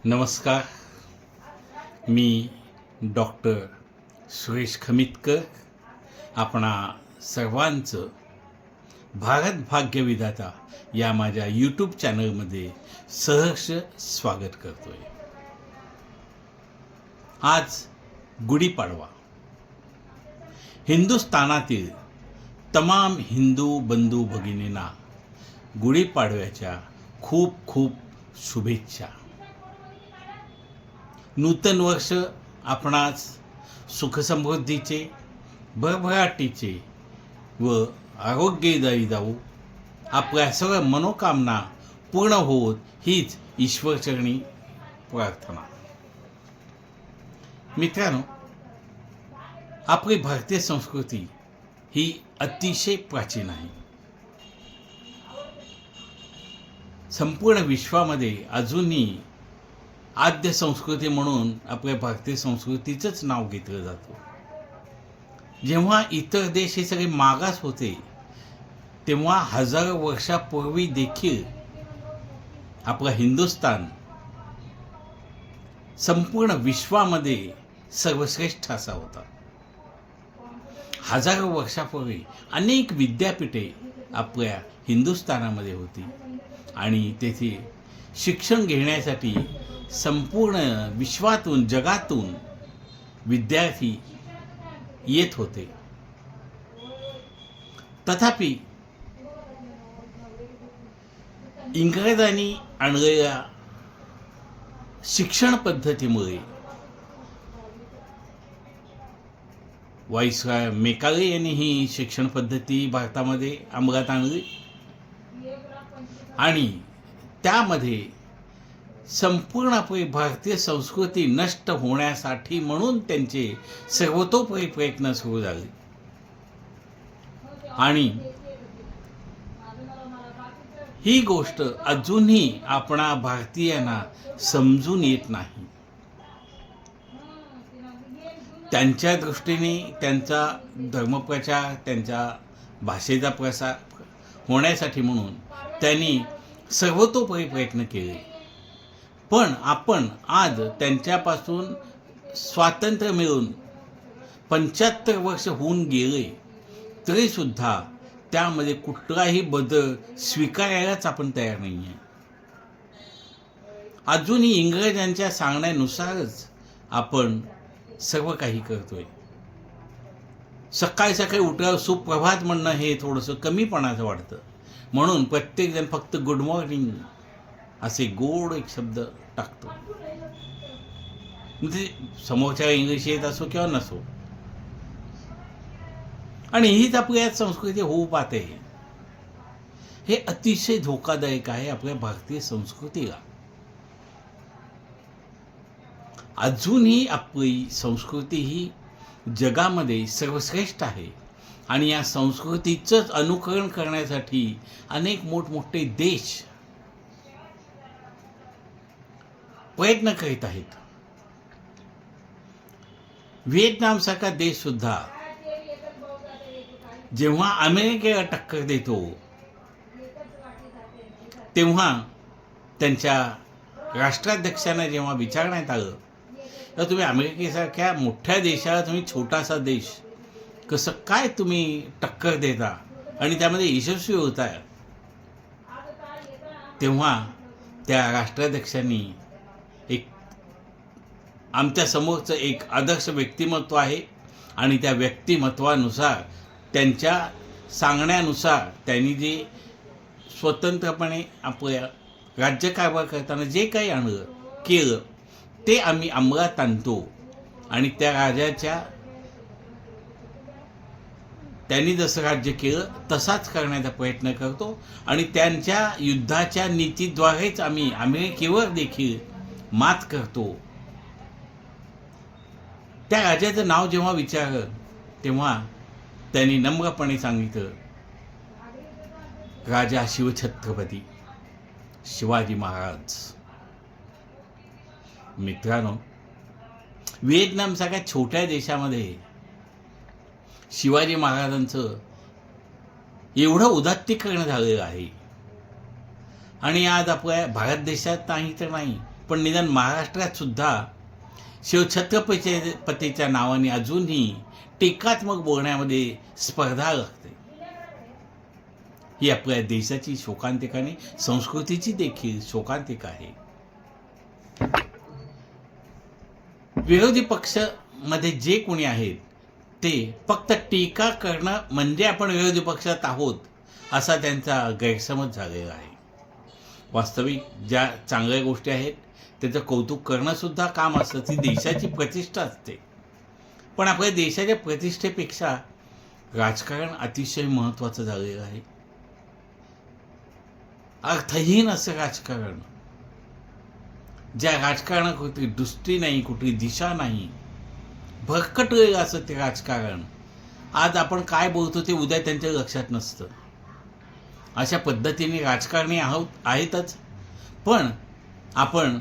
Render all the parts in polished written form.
नमस्कार. मी डॉक्टर सुरेश खमितकर आपणा सर्वांचं भारत भाग्यविधाता या माझ्या यूट्यूब चॅनलमध्ये सहर्ष स्वागत करतोय. आज गुढीपाडवा. हिंदुस्थानातील तमाम हिंदू बंधू भगिनींना गुढीपाडव्याच्या खूप खूप शुभेच्छा. नूतन वर्ष आपणास सुखसमृद्धीचे, भरभराटीचे व आरोग्यदायी जाऊ. आपल्या सर्व मनोकामना पूर्ण होत हीच ईश्वरचरणी प्रार्थना. मित्रांनो, आपली भारतीय संस्कृती ही अतिशय प्राचीन आहे. संपूर्ण विश्वामध्ये अजूनही आद्य संस्कृती म्हणून आपल्या भारतीय संस्कृतीचंच नाव घेतलं जातं. जेव्हा इतर देश हे सगळे मागास होते तेव्हा हजारो वर्षापूर्वी देखील आपला हिंदुस्थान संपूर्ण विश्वामध्ये सर्वश्रेष्ठ असा होता. हजारो वर्षापूर्वी अनेक विद्यापीठे आपल्या हिंदुस्थानामध्ये होती आणि तेथे शिक्षण घेण्यासाठी संपूर्ण विश्वातून, जगातून विद्यार्थी येत होते. तथापि इंग्रजांनी आणलेल्या शिक्षण पद्धतीमुळे व्हाईसरॉय मेकाले यांनी ही शिक्षण पद्धती भारतामध्ये अंमलात आणली आणि त्यामध्ये संपूर्ण आपली भारतीय संस्कृती नष्ट होण्यासाठी म्हणून त्यांचे सर्वतोपरी प्रयत्न सुरू झाले. आणि ही गोष्ट अजूनही आपणा भारतीयांना समजून येत नाही. त्यांच्या दृष्टीने त्यांचा धर्मप्रचार, त्यांच्या भाषेचा प्रसार होण्यासाठी म्हणून त्यांनी सर्वतोपरी प्रयत्न केले. पण आपण आज त्यांच्यापासून स्वातंत्र्य मिळून 75 वर्ष होऊन गेले तरीसुद्धा त्यामध्ये कुठलाही बदल स्वीकारायलाच आपण तयार नाही आहे. अजूनही इंग्रजांच्या सांगण्यानुसारच आपण सर्व काही करतोय. सकाळी सकाळी उठल्यावर सुप्रभात म्हणणं हे थोडंसं कमीपणाचं वाटतं. म्हणून प्रत्येकजण फक्त गुड मॉर्निंग असे गोड एक शब्द टाकतो. म्हणजे समोरच्या इंग्लिश येत असो किंवा नसो. आणि हीच आपली आज संस्कृती होऊ पाहते. हे अतिशय धोकादायक आहे आपल्या भारतीय संस्कृतीला. अजूनही आपली संस्कृती ही जगामध्ये सर्वश्रेष्ठ आहे आणि या संस्कृतीचंच अनुकरण करण्यासाठी अनेक मोठमोठे देश प्रयत्न करीत आहेत. व्हिएतनामसारखा देश सुद्धा जेव्हा अमेरिकेला टक्कर देतो तेव्हा त्यांच्या राष्ट्राध्यक्षांना जेव्हा विचारण्यात आलं तर तुम्ही अमेरिकेसारख्या मोठ्या देशाला तुम्ही छोटासा देश कसं काय तुम्ही टक्कर देता आणि त्यामध्ये यशस्वी होताय, तेव्हा त्या राष्ट्राध्यक्षांनी एक आमच्या समोरचं एक आदर्श व्यक्तिमत्व आहे आणि त्या व्यक्तिमत्वानुसार त्यांच्या सांगण्यानुसार त्यांनी जे स्वतंत्रपणे आपल्या राज्यकारभार करताना जे काही आणलं केलं ते आम्ही अंमलात आणतो आणि त्या राजाच्या त्यांनी जसं राज्य केलं तसाच करण्याचा प्रयत्न करतो आणि त्यांच्या युद्धाच्या नीतीद्वारेच आम्ही अमेरिकेवर देखील मात करतो. त्या राजाचं नाव जेव्हा विचारलं तेव्हा त्यांनी नम्रपणे सांगितलं, राजा शिवछत्रपती शिवाजी महाराज. मित्रांनो, व्हिएतनामसारख्या छोट्या देशामध्ये शिवाजी महाराजांचं एवढं उदात्तीकरण झालेलं आहे आणि आज आपल्या भारत देशात नाही तर नाही पण निदान महाराष्ट्रात सुद्धा शिवछत्रपतीच्या नावाने अजूनही टीकात्मक बोलण्यामध्ये स्पर्धा लागते. ही आपल्या देशाची शोकांतिका आणि संस्कृतीची देखील शोकांतिका आहे. विरोधी पक्ष मध्ये जे कोणी आहेत ते फक्त टीका करणं म्हणजे आपण विरोधी पक्षात आहोत असा त्यांचा गैरसमज झालेला आहे. वास्तविक ज्या चांगल्या गोष्टी आहेत त्याचं कौतुक करणं सुद्धा काम असतं. ती देशाची प्रतिष्ठा असते. पण आपल्या देशाच्या प्रतिष्ठेपेक्षा राजकारण अतिशय महत्त्वाचं झालेलं आहे. अर्थहीन असं राजकारण, ज्या राजकारणात कुठली दृष्टी नाही, कुठली दिशा नाही, भरकटलेलं असं ते राजकारण. आज आपण काय बोलतो ते उद्या त्यांच्या लक्षात नसतं. अशा पद्धतीने राजकारणी आहेतच, पण आपण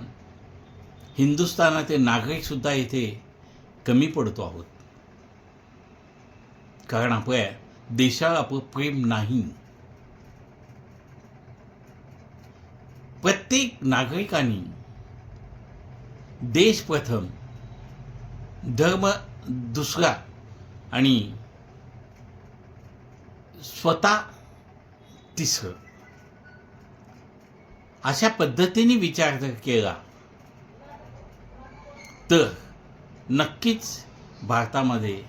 हिंदुस्थानातील नागरिकसुद्धा इथे कमी पडतो आहोत. कारण आपल्या देशाला आपलं प्रेम नाही. प्रत्येक नागरिकांनी देश प्रथम, धर्म दुसरा आणि स्वतः तिसरं अशा पद्धतीने विचार जर केला तर नक्कीच भारतामध्ये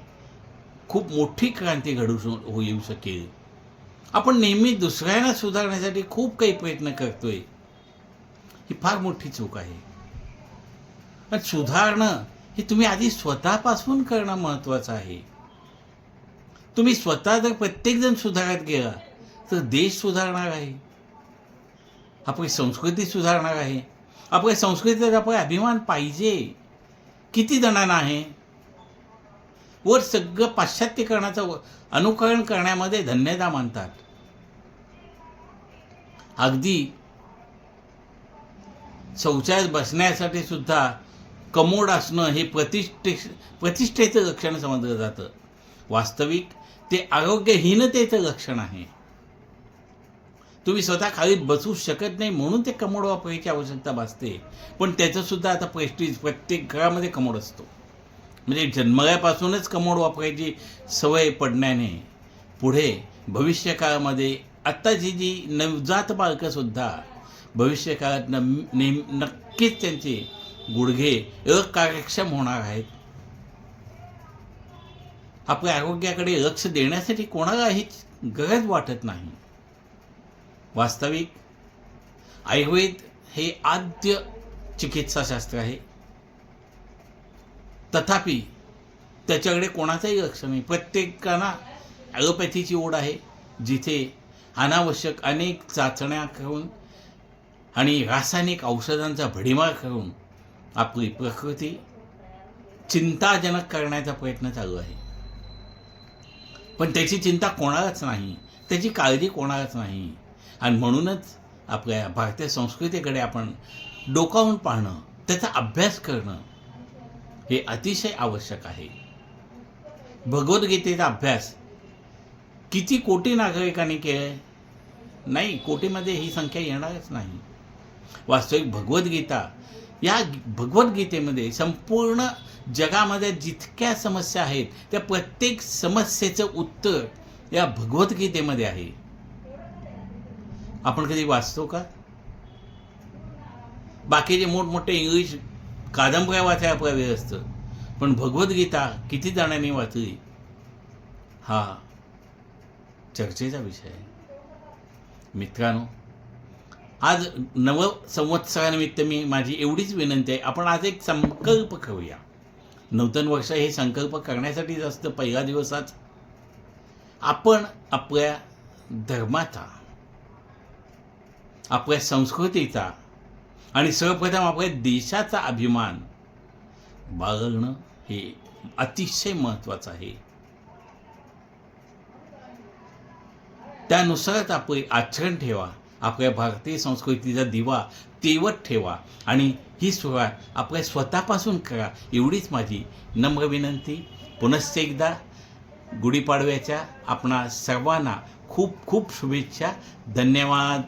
खूप मोठी क्रांती येऊ शकेल. आपण नेहमी दुसऱ्यांना सुधारण्यासाठी खूप काही प्रयत्न करतोय, ही फार मोठी चूक आहे. पण सुधारणं हे तुम्ही आधी स्वतःपासून करणं महत्त्वाचं आहे. तुम्ही स्वतः जर प्रत्येकजण सुधारत गेला तर देश सुधारणार आहे, आपली संस्कृती सुधारणार आहे. आपल्या संस्कृतीचा आपला अभिमान पाहिजे. किती जणांना आहे वर सगळं पाश्चात्यकरणाचं अनुकरण करण्यामध्ये धन्यता मानतात. अगदी शौचालयात बसण्यासाठी सुद्धा कमोड असणं हे प्रतिष्ठेचं लक्षण समजलं जातं. वास्तविक ते आरोग्यहीनतेचं लक्षण आहे. तुम्ही स्वतः खाली बसू शकत नाही म्हणून ते कमोड वापरायची आवश्यकता भासते. पण त्याचं सुद्धा आता प्रेस्टीज प्रत्येक घरामध्ये कमोड असतो. म्हणजे जन्मल्यापासूनच कमोड वापरायची सवय पडण्याने पुढे भविष्यकाळामध्ये आत्ताची जी नवजात बालकंसुद्धा भविष्यकाळात नक्कीच त्यांचे गुडघे अकार्यक्षम होणार आहेत. आपल्या आरोग्याकडे लक्ष देण्यासाठी कोणालाही गरज वाटत नाही. वास्तविक आयुर्वेद हे आद्य चिकित्साशास्त्र आहे. तथापि त्याच्याकडे कोणाचंही लक्ष नाही. प्रत्येकाला ॲलोपॅथीची ओढ आहे, जिथे अनावश्यक अनेक चाचण्या करून आणि रासायनिक औषधांचा भडीमार करून आपली प्रकृती चिंताजनक करण्याचा प्रयत्न चालू आहे. पण त्याची चिंता कोणालाच नाही, त्याची काळजी कोणालाच नाही. आणि म्हणूनच आपल्या भारतीय संस्कृतीकडे आपण डोकावून पाहणं, त्याचा अभ्यास करणं हे अतिशय आवश्यक आहे. भगवद्गीतेचा अभ्यास किती कोटी नागरिकांनी केलाय? नाही, कोटीमध्ये ही संख्या येणारच नाही. वास्तविक या भगवद्गीतेमध्ये संपूर्ण जगामध्ये जितक्या समस्या आहेत त्या प्रत्येक समस्येचं उत्तर या भगवद्गीतेमध्ये आहे. आपण कधी वाचतो का? बाकीचे मोठमोठे इंग्लिश कादंबऱ्या वाचायला आपला वेळ असतं, पण भगवद्गीता किती जणांनी वाचली हा चर्चेचा विषय आहे. मित्रांनो, आज नवसंवत्सरानिमित्त माझी एवढीच विनंती आहे, आपण आज एक संकल्प करूया. नूतन वर्ष हे संकल्प करण्यासाठीच असतं. पहिला दिवसाच आपण आपल्या धर्माचा, आपल्या संस्कृतीचा आणि सर्वप्रथम आपल्या देशाचा अभिमान बाळगणं हे अतिशय महत्त्वाचं आहे. त्यानुसारच आपले आचरण ठेवा. आपल्या भारतीय संस्कृतीचा दिवा तेवत ठेवा आणि ही सुरुवात आपल्या स्वतःपासून करा, एवढीच माझी नम्र विनंती. पुनश्च एकदा गुढीपाडव्याच्या आपणा सर्वांना खूप खूप शुभेच्छा. धन्यवाद.